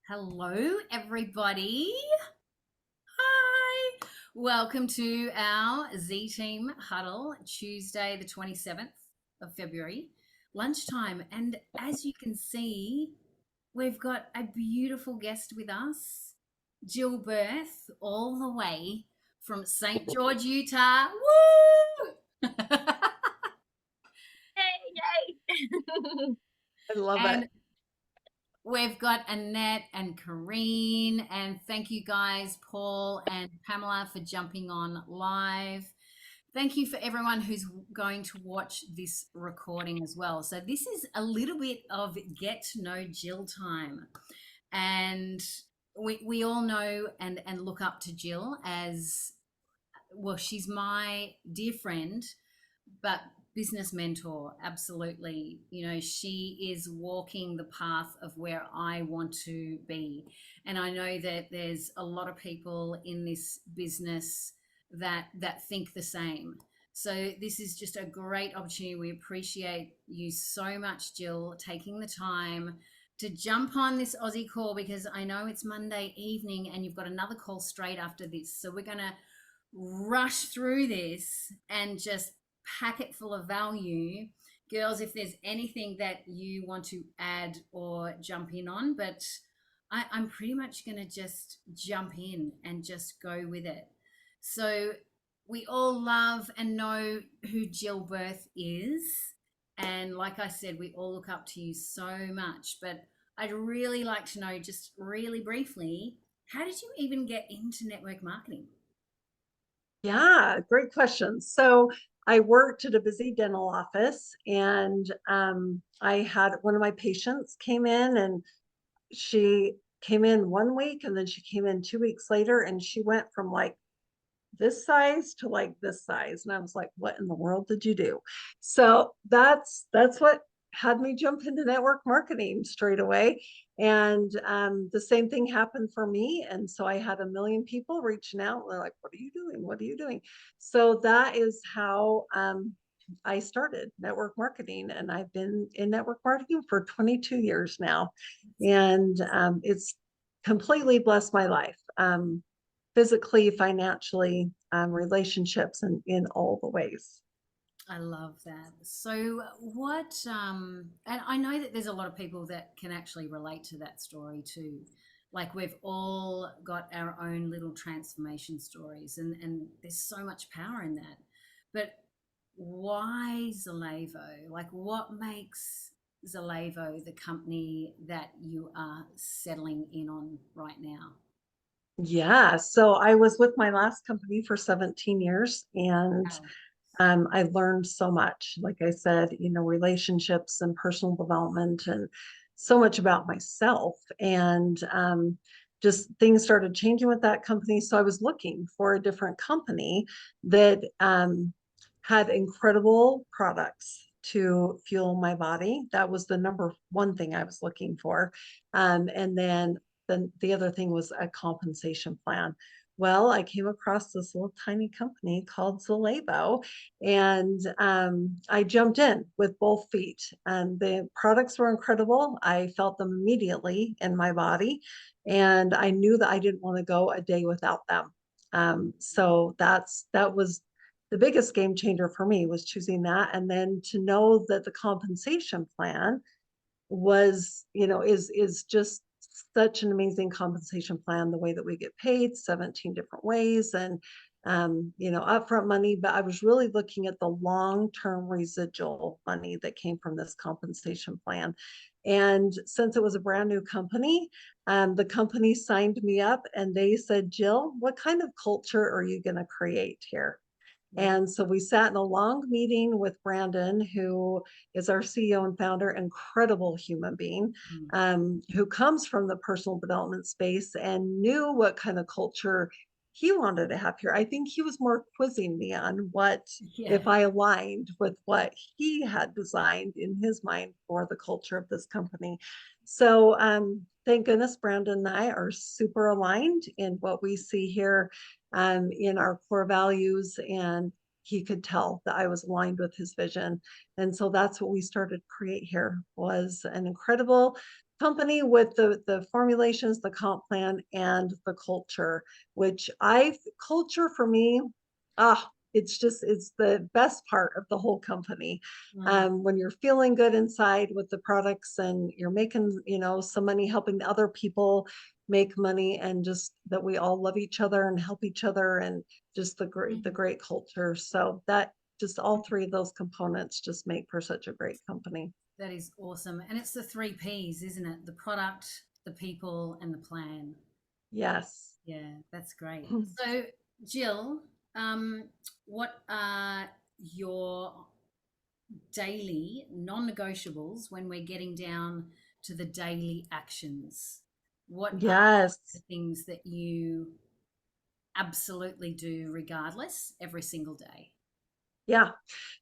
Hello, everybody. Hi. Welcome to our Z Team Huddle, Tuesday, the 27th of February, lunchtime. And as you can see, we've got a beautiful guest with us, Jill Birth, all the way from St. George, Utah. Woo! Yay! I love it. And we've got Annette and Kareen, and thank you guys, Paul and Pamela, for jumping on live. Thank you for everyone who's going to watch this recording as well. So, this is a little bit of get to know Jill time. And we all know and look up to Jill as well, she's my dear friend, but business mentor, absolutely. You know, she is walking the path of where I want to be. And I know that there's a lot of people in this business that think the same. So this is just a great opportunity. We appreciate you so much, Jill, taking the time to jump on this Aussie call, because I know it's Monday evening and you've got another call straight after this. So we're going to rush through this and just pack it full of value. Girls, if there's anything that you want to add or jump in on, but I'm pretty much going to just jump in and just go with it. So, we all love and know who Jill Birth is. And like I said, we all look up to you so much. But I'd really like to know, just really briefly, how did you even get into network marketing? Yeah, great question. So I worked at a busy dental office, and I had one of my patients came in, and she came in 1 week, and then she came in 2 weeks later, and she went from like this size to like this size. And I was like, what in the world did you do? So that's what had me jump into network marketing straight away. And the same thing happened for me. And so I had a million people reaching out. They're like, what are you doing? What are you doing? So that is how I started network marketing. And I've been in network marketing for 22 years now. And it's completely blessed my life. Physically, financially, relationships, and in all the ways. I love that. So, and I know that there's a lot of people that can actually relate to that story too. Like, we've all got our own little transformation stories, and there's so much power in that. But why Zalevo? Like, what makes Zalevo the company that you are settling in on right now? Yeah. So I was with my last company for 17 years, and Wow. I learned so much. Like I said, relationships and personal development, and so much about myself. And just things started changing with that company. So I was looking for a different company that had incredible products to fuel my body. That was the number one thing I was looking for. And then the other thing was a compensation plan. Well, I came across this little tiny company called Zalebo, and I jumped in with both feet. And the products were incredible. I felt them immediately in my body, and I knew that I didn't want to go a day without them. So that was the biggest game changer for me, was choosing that, and then to know that the compensation plan was, is just such an amazing compensation plan. The way that we get paid 17 different ways, and upfront money, but I was really looking at the long-term residual money that came from this compensation plan. And since it was a brand new company, the company signed me up, and they said, Jill, what kind of culture are you going to create here? Yeah. And so we sat in a long meeting with Brandon, who is our CEO and founder, incredible human being, Mm. who comes from the personal development space and knew what kind of culture he wanted to have here. I think he was more quizzing me on what, Yeah. if I aligned with what he had designed in his mind for the culture of this company. So thank goodness Brandon and I are super aligned in what we see here, in our core values, and he could tell that I was aligned with his vision. And so that's what we started to create here, was an incredible company with the formulations, the comp plan, and the culture, which I culture for me, it's the best part of the whole company. Mm. When you're feeling good inside with the products and you're making, some money helping other people make money, and just that we all love each other and help each other, and just the Mm. great culture. So that just all three of those components just make for such a great company. That is awesome. And it's the three P's, isn't it? The product, the people, and the plan. Yes. Yeah, that's great. So, Jill, what are your daily non negotiables when we're getting down to the daily actions? What are the Yes. things that you absolutely do regardless every single day? Yeah.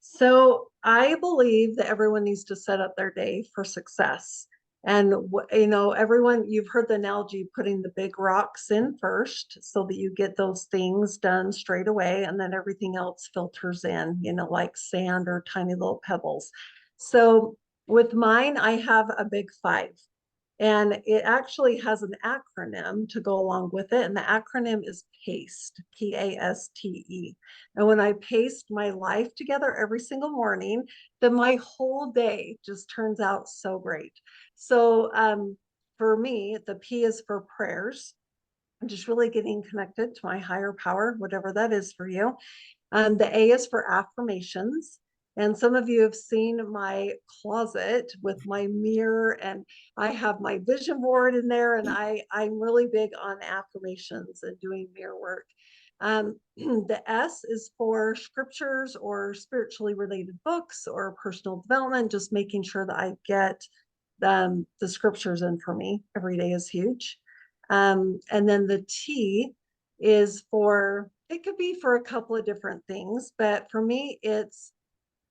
So I believe that everyone needs to set up their day for success. And, everyone, you've heard the analogy putting the big rocks in first so that you get those things done straight away. And then everything else filters in, like sand or tiny little pebbles. So with mine, I have a big five. And it actually has an acronym to go along with it. And the acronym is PASTE, PASTE. And when I paste my life together every single morning, then my whole day just turns out so great. So for me, the P is for prayers. I'm just really getting connected to my higher power, whatever that is for you. The A is for affirmations. And some of you have seen my closet with my mirror, and I have my vision board in there. And I'm really big on affirmations and doing mirror work. The S is for scriptures or spiritually related books or personal development, just making sure that I get the scriptures in for me every day is huge. And then the T is for, it could be for a couple of different things, but for me,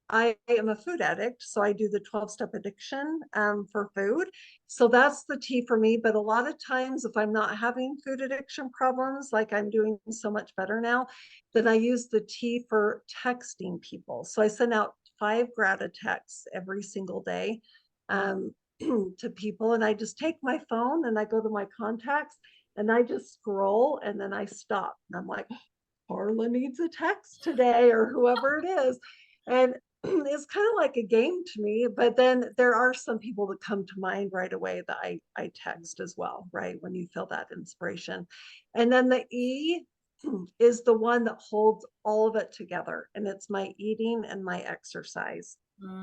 I am a food addict, so I do the 12-step addiction for food. So that's the T for me. But a lot of times, if I'm not having food addiction problems, like I'm doing so much better now, then I use the T for texting people. So I send out 5 grata texts every single day Mm. to people. And I just take my phone and I go to my contacts and I just scroll and then I stop. And I'm like, Carla needs a text today, or whoever it is. And it's kind of like a game to me, but then there are some people that come to mind right away that I text as well, right? When you feel that inspiration. And then the E is the one that holds all of it together, and it's my eating and my exercise.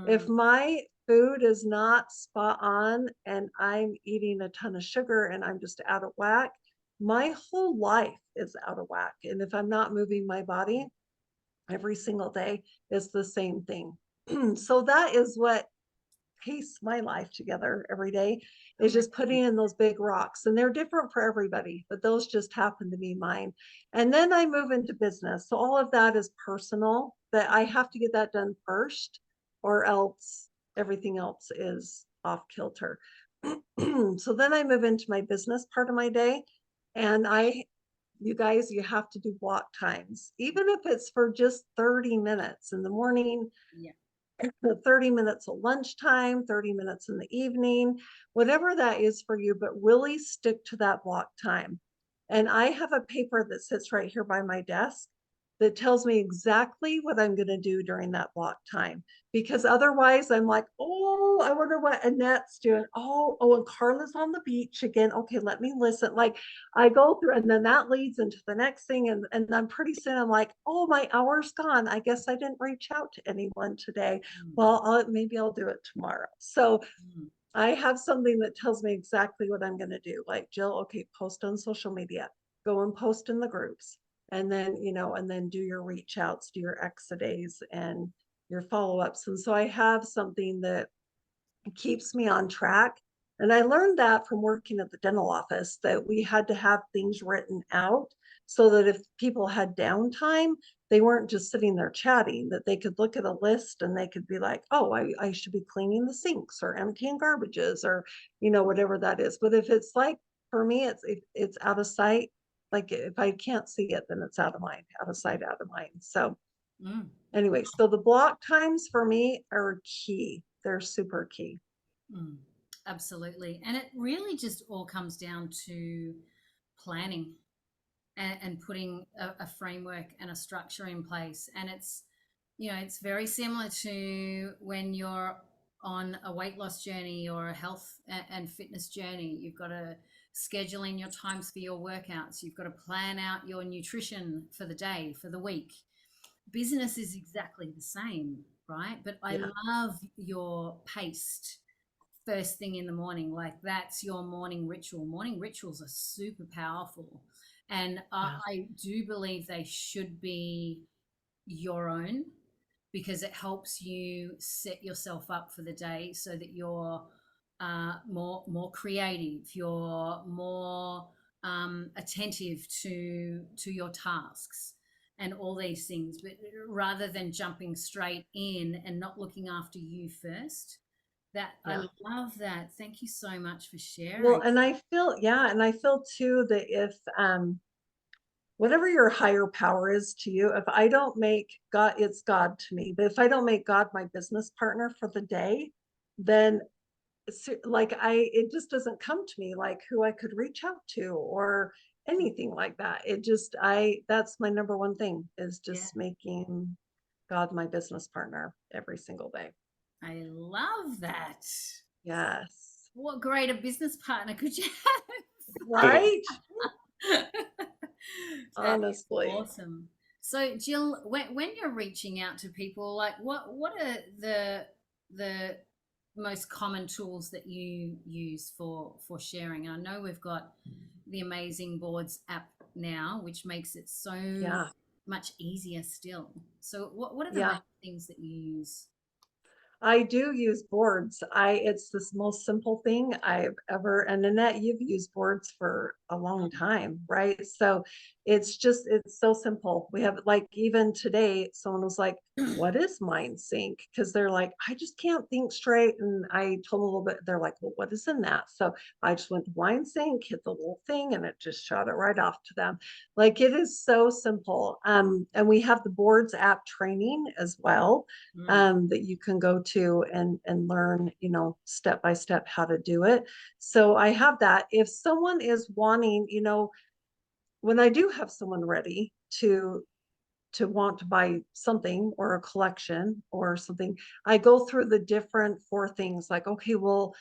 If Mm. my food is not spot on and I'm eating a ton of sugar and I'm just out of whack, my whole life is out of whack. And if I'm not moving my body every single day, it's the same thing. So that is what pace my life together every day, is just Amazing. putting in those big rocks. And they're different for everybody, but those just happen to be mine. And then I move into business. So all of that is personal, but I have to get that done first, or else everything else is off kilter. So then I move into my business part of my day. And you guys, you have to do block times, even if it's for just 30 minutes in the morning, Yeah. the 30 minutes at lunchtime, 30 minutes in the evening, whatever that is for you, but really stick to that block time. And I have a paper that sits right here by my desk that tells me exactly what I'm going to do during that block time. Because otherwise, I'm like, oh, I wonder what Annette's doing. Oh, and Carla's on the beach again. Okay, let me listen. Like I go through, and then that leads into the next thing. And then pretty soon I'm like, oh, my hour's gone. I guess I didn't reach out to anyone today. Mm. Well, maybe I'll do it tomorrow. So Mm. I have something that tells me exactly what I'm going to do. Like, Jill, okay, post on social media, go and post in the groups, and then, and then do your reach outs, do your exodays and your follow ups. And so I have something that keeps me on track. And I learned that from working at the dental office, that we had to have things written out so that if people had downtime, they weren't just sitting there chatting, that they could look at a list and they could be like, oh, I should be cleaning the sinks or emptying garbages, or, whatever that is. But if it's like, for me, it's out of sight. Like if I can't see it, then it's out of mind, out of sight, out of mind. So Mm. anyway, so the block times for me are key. They're super key. Mm. Absolutely. And it really just all comes down to planning and putting a framework and a structure in place. And it's, it's very similar to when you're on a weight loss journey or a health and fitness journey. You've got to schedule in your times for your workouts. You've got to plan out your nutrition for the day, for the week. Business is exactly the same, right? But I Yeah. love your paced first thing in the morning. Like that's your morning ritual. Morning rituals are super powerful. And Yeah. I do believe they should be your own because it helps you set yourself up for the day so that you're more creative, you're more attentive to your tasks and all these things, but rather than jumping straight in and not looking after you first. That I Yeah. love that. Thank you so much for Well, sharing. and I feel, yeah, and I feel too that if whatever your higher power is to you, if I don't make God, it's God to me, but if I don't make God my business partner for the day, then like it just doesn't come to me like who I could reach out to or anything like that. It just, that's my number one thing is Yeah, just making God my business partner every single day. I love that. Yes. What greater business partner could you Right. have? That is Honestly. awesome. So, Jill, when you're reaching out to people, like what are the most common tools that you use for sharing? I know we've got the Amazing Boards app now, which makes it so Yeah. much easier still. So, what are the main Yeah. things that you use? I do use boards. It's this most simple thing I've ever, and Annette, you've used boards for a long time, right? So it's so simple. We have like, even today, someone was like, what is mind sync? Because they're like, I just can't think straight. And I told them a little bit, they're like, well, what is in that? So I just went to mind sync, hit the little thing, and it just shot it right off to them. Like it is so simple. And we have the boards app training as well, Mm, that you can go to and learn, step by step how to do it. So I have that. If someone is wanting, when I do have someone ready to want to buy something or a collection or something, I go through the different four things like, okay, well,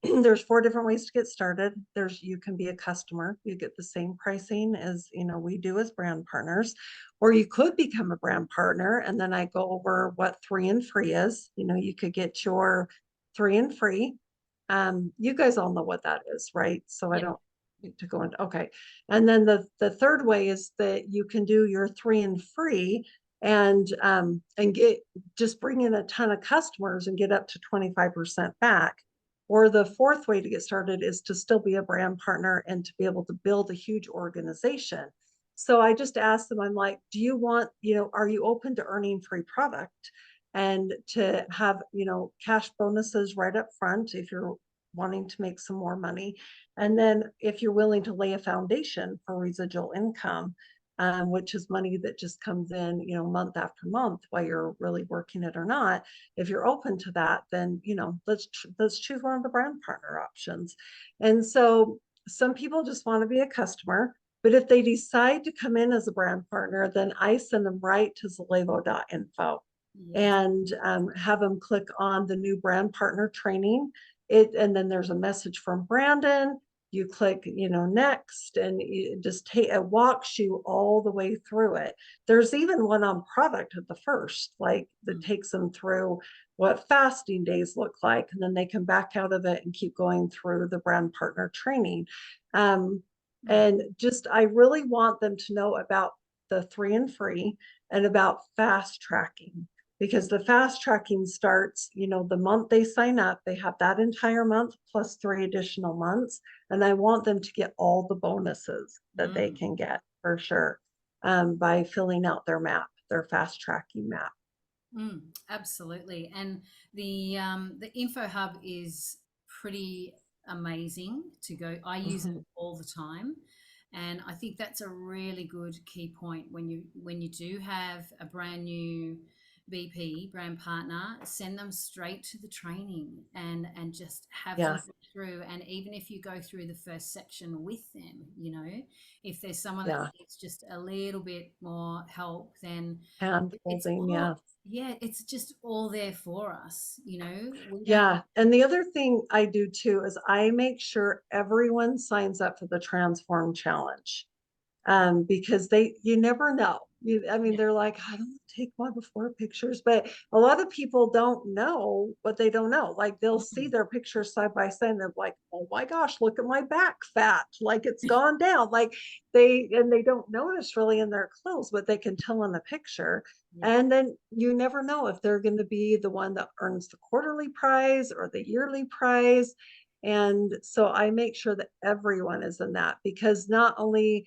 there's four different ways to get started. You can be a customer, you get the same pricing as, we do as brand partners, or you could become a brand partner. And then I go over what 3 and free is. You could get your 3 and free. You guys all know what that is, right? So I yep. don't need to go into, okay. And then the third way is that you can do your 3 and free and get, just bring in a ton of customers and get up to 25% back. Or the fourth way to get started is to still be a brand partner and to be able to build a huge organization. So I just asked them, I'm like, do you want, are you open to earning free product and to have, cash bonuses right up front if you're wanting to make some more money? And then if you're willing to lay a foundation for residual income, which is money that just comes in, month after month while you're really working it or not. If you're open to that, then, let's choose one of the brand partner options. And so some people just want to be a customer, but if they decide to come in as a brand partner, then I send them right to zalevo.info Yes. and have them click on the new brand partner training. And then there's a message from Brandon. You click, next, and it walks you all the way through it. There's even one on product at the first, like that Mm, takes them through what fasting days look like, and then they can back out of it and keep going through the brand partner training. Um, mm, and just, I really want them to know about the 3 and free and about fast tracking, because the fast tracking starts, the month they sign up. They have that entire month plus 3 additional months. And I want them to get all the bonuses that they mm. can get for sure, by filling out their map, their fast tracking map. Absolutely. And the Info Hub is pretty amazing to go. I use it Mhm. all the time. And I think that's a really good key point when you do have a brand new BP brand partner, send them straight to the training and just have them Yeah. go through. And even if you go through the first section with them, you know, if there's someone that Yeah. needs just a little bit more help, then Hand it's holding. all, Yeah. yeah, it's just all there for us, you know. We don't. Yeah. And the other thing I do too is I make sure everyone signs up for the Transform Challenge. Because you never know. I mean, Yeah. they're like, I don't take my before pictures, but a lot of people don't know what they don't know. Like they'll see Mm. their pictures side by side and they're like, oh my gosh, look at my back fat. Like it's gone down. Like they don't notice really in their clothes, but they can tell in the picture. Yeah. And then you never know if they're going to be the one that earns the quarterly prize or the yearly prize. And so I make sure that everyone is in that because not only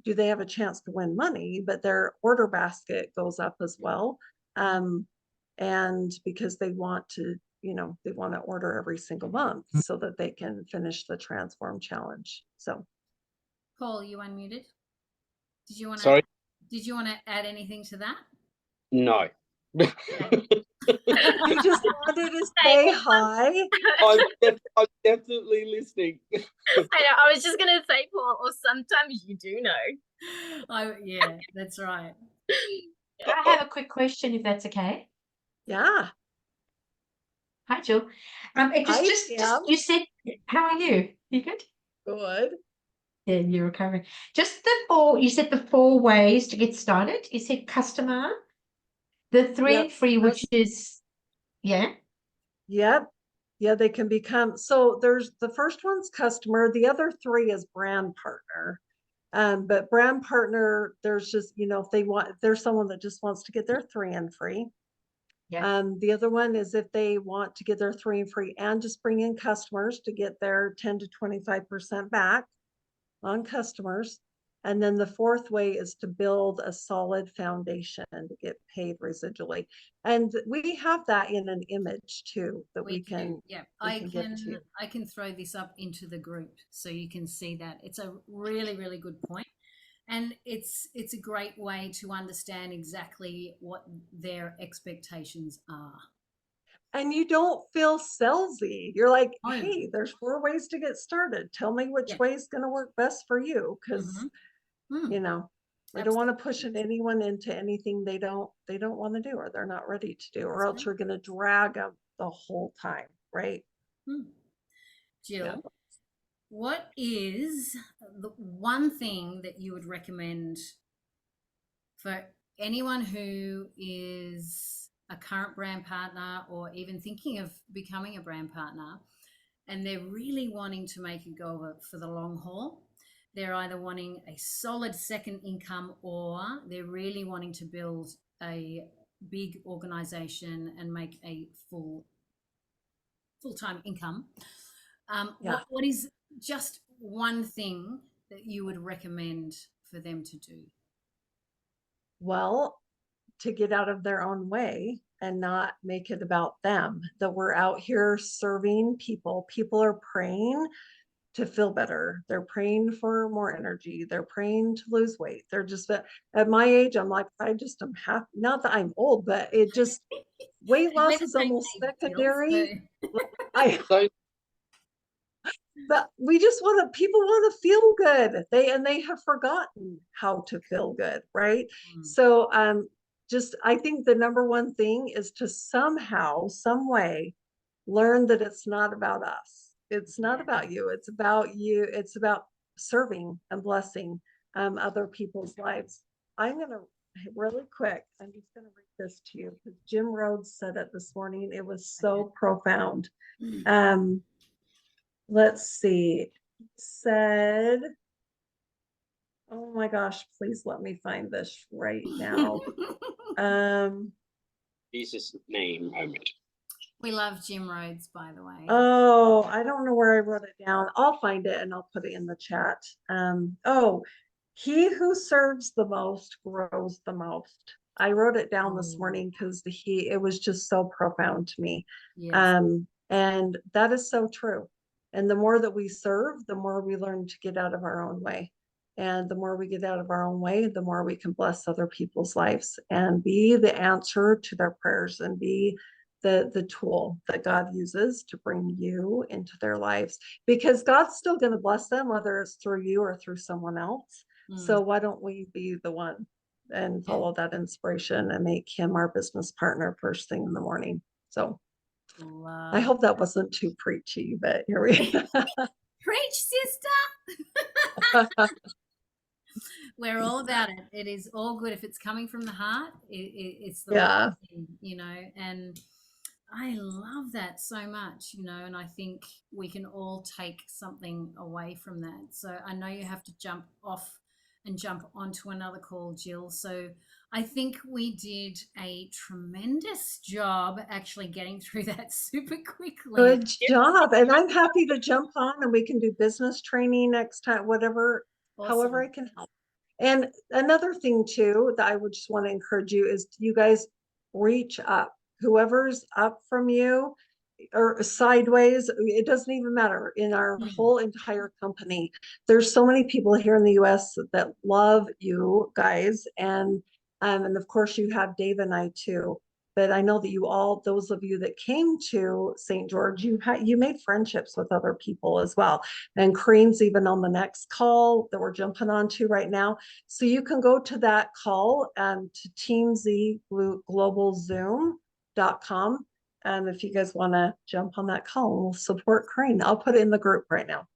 do they have a chance to win money, but their order basket goes up as well. And because they want to, they want to order every single month so that they can finish the Transform Challenge. So, Paul, you unmuted. Did you want to? Sorry? Did you want to add anything to that? No. Okay. you just wanted to Say say Paul. hi. I'm definitely listening. I know. I was just going to say, Paul, or sometimes you do know. Yeah, that's right. I have a quick question, if that's okay. Yeah. Hi, Jill. It Hi, just Sam. you said, how are you? You good? Good. Yeah, you're recovering. Just you said the 4 ways to get started. You said customer, the 3 Yep. and free, which is, yeah. Yep. Yeah, they can become. So there's the first one's customer. The other 3 is brand partner. But brand partner, there's just, if there's someone that just wants to get their 3 and free. Yeah. The other one is if they want to get their 3 and free and just bring in customers to get their 10 to 25% back on customers. And then the 4th way is to build a solid foundation to get paid residually. And we have that in an image too that we can, yeah. give to you. I can throw this up into the group so you can see that. It's a really, really good point. And it's a great way to understand exactly what their expectations are. And you don't feel salesy. You're like, Oh, hey, there's 4 ways to get started. Tell me which yeah. way is going to work best for you. Because, we don't want to push anyone into anything they don't want to do or they're not ready to do, or else you're going to drag them the whole time, right? Jill, Yeah. what is the one thing that you would recommend for anyone who is a current brand partner or even thinking of becoming a brand partner and they're really wanting to make a go of it for the long haul? They're either wanting a solid second income or they're really wanting to build a big organization and make a full-time income. What is just one thing that you would recommend for them to do? Well, to get out of their own way and not make it about them, that we're out here serving people. People are praying to feel better. They're praying for more energy. They're praying to lose weight. They're just at my age, I'm like, I just am happy. Not that I'm old, but it just weight loss is almost secondary. But we just people want to feel good. They have forgotten how to feel good, right? So I think the number one thing is to somehow, some way learn that it's not about us. It's not about you. It's about you. It's about serving and blessing other people's lives. I'm going to really quick, I'm just going to read this to you because Jim Rhodes said it this morning. It was so profound. Let's see. Said, oh my gosh, please let me find this right now. Jesus' name moment. We love Jim Rhodes, by the way. Oh, I don't know where I wrote it down. I'll find it and I'll put it in the chat. He who serves the most grows the most. I wrote it down this morning because it was just so profound to me. Yes. And that is so true. And the more that we serve, the more we learn to get out of our own way. And the more we get out of our own way, the more we can bless other people's lives and be the answer to their prayers and be the tool that God uses to bring you into their lives, because God's still going to bless them, whether it's through you or through someone else. So why don't we be the one and follow that inspiration and make him our business partner first thing in the morning? So I hope that wasn't too preachy, but here we Preach, sister. We're all about it. It is all good if it's coming from the heart. It's the right thing, you know. And I love that so much, you know. And I think we can all take something away from that. So I know you have to jump off and jump onto another call, Jill. So I think we did a tremendous job actually getting through that super quickly. Good job. And I'm happy to jump on and we can do business training next time, whatever, however I can help. And another thing too, that I would just want to encourage you is you guys reach up, whoever's up from you or sideways, it doesn't even matter. In our whole entire company, there's so many people here in the US that love you guys. And of course you have Dave and I too. But I know that you all, those of you that came to St. George, you made friendships with other people as well. And Kareen's even on the next call that we're jumping onto right now. So you can go to that call to teamzglobalzoom.com. If you guys want to jump on that call, we'll support Kareen. I'll put it in the group right now.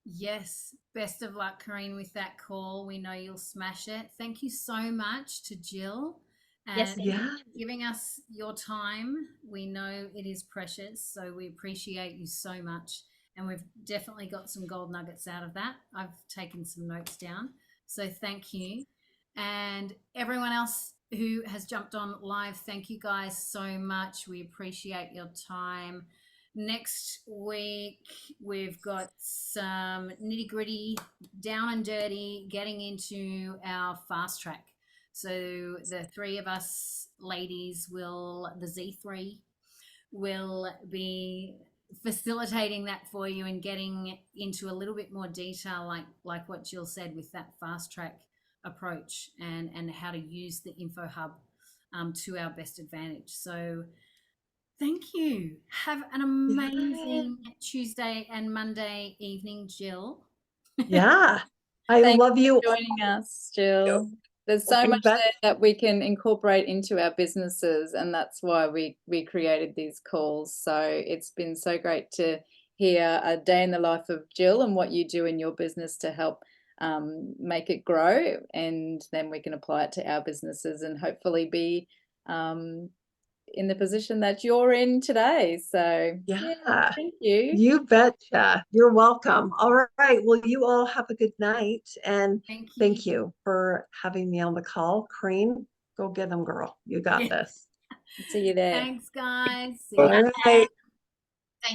Yes. Best of luck, Kareen, with that call. We know you'll smash it. Thank you so much to Jill. And giving us your time. We know it is precious, so we appreciate you so much. And we've definitely got some gold nuggets out of that. I've taken some notes down. So thank you. And everyone else who has jumped on live, thank you guys so much. We appreciate your time. Next week, we've got some nitty-gritty, down and dirty, getting into our fast track. So the three of us ladies the Z3 will be facilitating that for you and getting into a little bit more detail, like what Jill said, with that fast track approach and how to use the info hub to our best advantage. So thank you. Have an amazing Tuesday and Monday evening, Jill. I love you for joining us, Jill. There's so much there that we can incorporate into our businesses, and that's why we created these calls. So it's been so great to hear a day in the life of Jill and what you do in your business to help make it grow, and then we can apply it to our businesses and hopefully be in the position that you're in today. So thank you. You betcha. You're welcome. All right. Well, you all have a good night, and thank you for having me on the call. Kareen, go get them, girl. You got this. See you there. Thanks, guys. See All right.